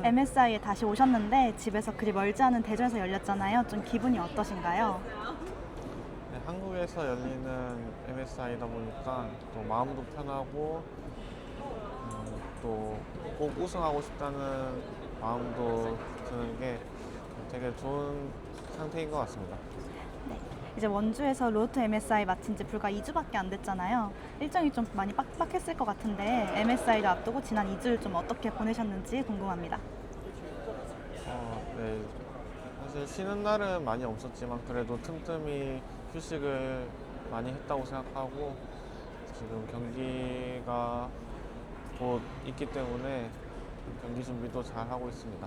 MSI에 다시 오셨는데 집에서 그리 멀지 않은 대전에서 열렸잖아요. 좀 기분이 어떠신가요? 네, 한국에서 열리는 MSI다 보니까 또 마음도 편하고 또 꼭 우승하고 싶다는 마음도 드는 게 되게 좋은 상태인 것 같습니다. 네. 이제 원주에서 로드 MSI 마친 지 불과 2주밖에 안 됐잖아요. 일정이 좀 많이 빡빡했을 것 같은데 MSI를 앞두고 지난 2주를 좀 어떻게 보내셨는지 궁금합니다. 네, 사실 쉬는 날은 많이 없었지만 그래도 틈틈이 휴식을 많이 했다고 생각하고 지금 경기가 곧 있기 때문에 경기 준비도 잘 하고 있습니다.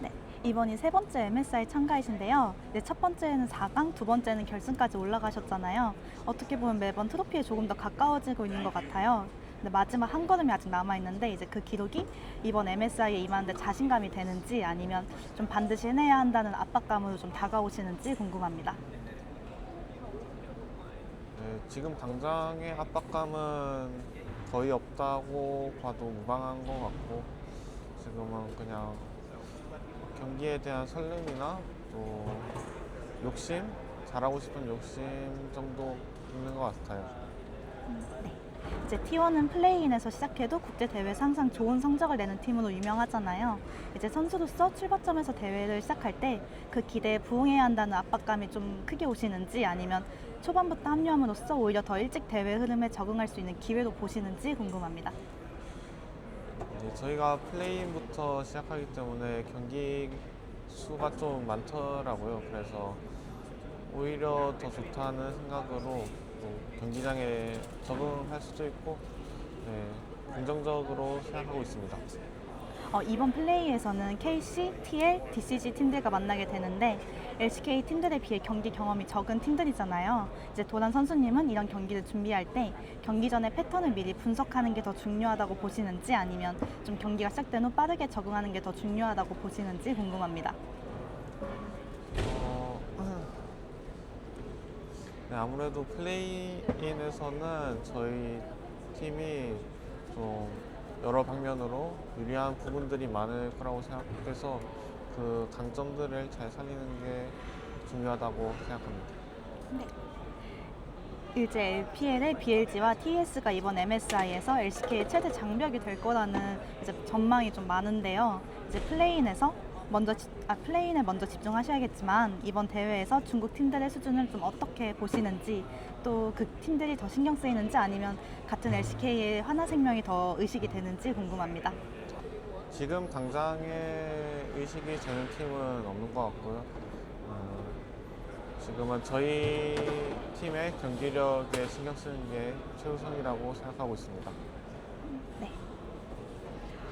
네. 이번이 세 번째 MSI 참가이신데요. 이제 첫 번째는 4강, 두 번째는 결승까지 올라가셨잖아요. 어떻게 보면 매번 트로피에 조금 더 가까워지고 있는 것 같아요. 근데 마지막 한 걸음이 아직 남아있는데 이제 그 기록이 이번 MSI에 임하는데 자신감이 되는지 아니면 좀 반드시 해내야 한다는 압박감으로 좀 다가오시는지 궁금합니다. 네, 지금 당장의 압박감은 거의 없다고 봐도 무방한 것 같고 지금은 그냥 경기에 대한 설렘이나 또 욕심, 잘하고 싶은 욕심 정도 있는 것 같아요. 네. 이제 T1은 플레이인에서 시작해도 국제대회에서 항상 좋은 성적을 내는 팀으로 유명하잖아요. 이제 선수로서 출발점에서 대회를 시작할 때 그 기대에 부응해야 한다는 압박감이 좀 크게 오시는지 아니면 초반부터 합류함으로써 오히려 더 일찍 대회 흐름에 적응할 수 있는 기회도 보시는지 궁금합니다. 네, 저희가 플레이인부터 시작하기 때문에 경기 수가 좀 많더라고요. 그래서 오히려 더 좋다는 생각으로 또 경기장에 적응할 수도 있고 네, 긍정적으로 생각하고 있습니다. 이번 플레이에서는 KC, TL, DCG 팀들과 만나게 되는데 LCK 팀들에 비해 경기 경험이 적은 팀들이잖아요. 이제 도란 선수님은 이런 경기를 준비할 때 경기 전에 패턴을 미리 분석하는 게 더 중요하다고 보시는지 아니면 좀 경기가 시작된 후 빠르게 적응하는 게 더 중요하다고 보시는지 궁금합니다. 어, 네, 아무래도 플레이인에서는 저희 팀이 좀 여러 방면으로 유리한 부분들이 많을 거라고 생각해서 그 강점들을 잘 살리는 게 중요하다고 생각합니다. 네. 이제 LPL의 BLG와 TS가 이번 MSI에서 LCK의 최대 장벽이 될 거라는 이제 전망이 좀 많은데요. 이제 플레이인에 먼저 집중하셔야겠지만 이번 대회에서 중국 팀들의 수준을 좀 어떻게 보시는지 또 그 팀들이 더 신경 쓰이는지 아니면 같은 LCK의 하나생명이 더 의식이 되는지 궁금합니다. 지금 당장의 의식이 되는 팀은 없는 것 같고요. 지금은 저희 팀의 경기력에 신경 쓰는 게 최우선이라고 생각하고 있습니다. 네.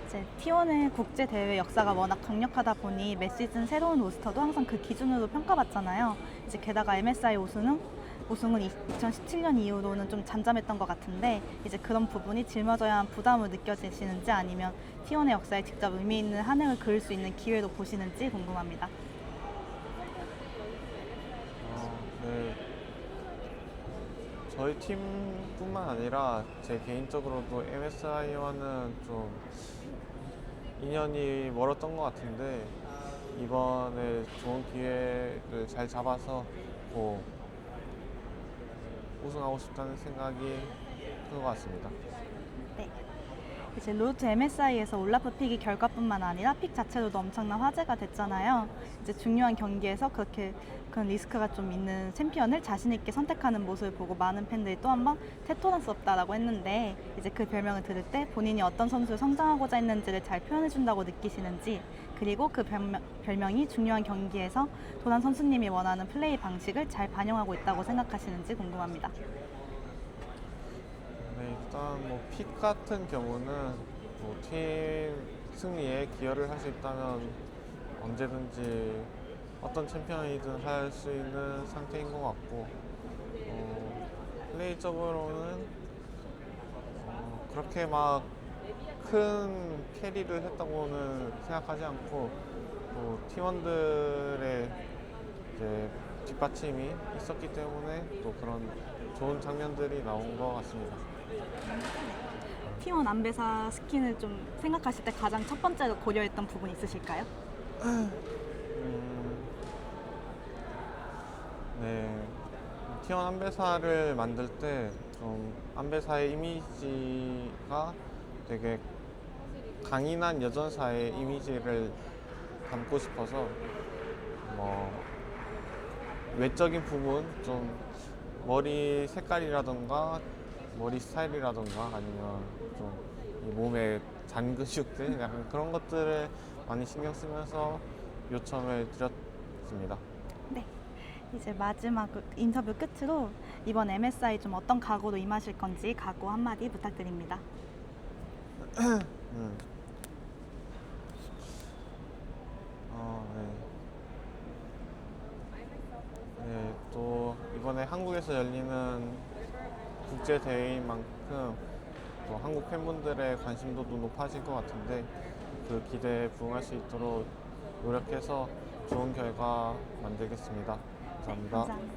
이제 T1의 국제 대회 역사가 워낙 강력하다 보니 매 시즌 새로운 로스터도 항상 그 기준으로 평가받잖아요. 이제 게다가 MSI 우승은 2017년 이후로는 좀 잠잠했던 것 같은데 이제 그런 부분이 짊어져야 한 부담을 느껴지시는지 아니면 T1의 역사에 직접 의미 있는 한 획을 그을 수 있는 기회도 보시는지 궁금합니다. 네, 저희 팀뿐만 아니라 제 개인적으로도 MSI와는 좀 인연이 멀었던 것 같은데 이번에 좋은 기회를 잘 잡아서 뭐 우승하고 싶다는 생각이 큰 것 같습니다. 네. 이제 로드 MSI에서 올라프 픽이 결과뿐만 아니라 픽 자체로도 엄청난 화제가 됐잖아요. 이제 중요한 경기에서 그렇게 그런 리스크가 좀 있는 챔피언을 자신 있게 선택하는 모습을 보고 많은 팬들이 또 한 번 태토란스럽다라고 했는데 이제 그 별명을 들을 때 본인이 어떤 선수를 성장하고자 했는지를 잘 표현해준다고 느끼시는지 그리고 그 별명이 중요한 경기에서 도란 선수님이 원하는 플레이 방식을 잘 반영하고 있다고 생각하시는지 궁금합니다. 네, 일단 뭐 픽 같은 경우는 뭐 팀 승리에 기여를 할 수 있다면 언제든지 어떤 챔피언이든 할 수 있는 상태인 것 같고 플레이적으로는 그렇게 막 큰 캐리를 했다고는 생각하지 않고 또 팀원들의 이제 뒷받침이 있었기 때문에 또 그런 좋은 장면들이 나온 것 같습니다. T1 안배사 스킨을 좀 생각하실 때 가장 첫 번째로 고려했던 부분 있으실까요? 네. T1 안배사를 만들 때 좀 안배사의 이미지가 되게 강인한 여전사의 이미지를 담고 싶어서 뭐 외적인 부분 좀 머리 색깔이라던가 머리 스타일이라던가 아니면 좀 이 몸의 잔근육들 약간 그런 것들을 많이 신경 쓰면서 요청을 드렸습니다. 네. 이제 마지막 인터뷰 끝으로 이번 MSI 좀 어떤 각오로 임하실 건지 각오 한마디 부탁드립니다. 음. 네. 네, 또 이번에 한국에서 열리는 국제 대회인 만큼 또 한국 팬분들의 관심도도 높아질 것 같은데 그 기대에 부응할 수 있도록 노력해서 좋은 결과 만들겠습니다. 감사합니다. 감사합니다.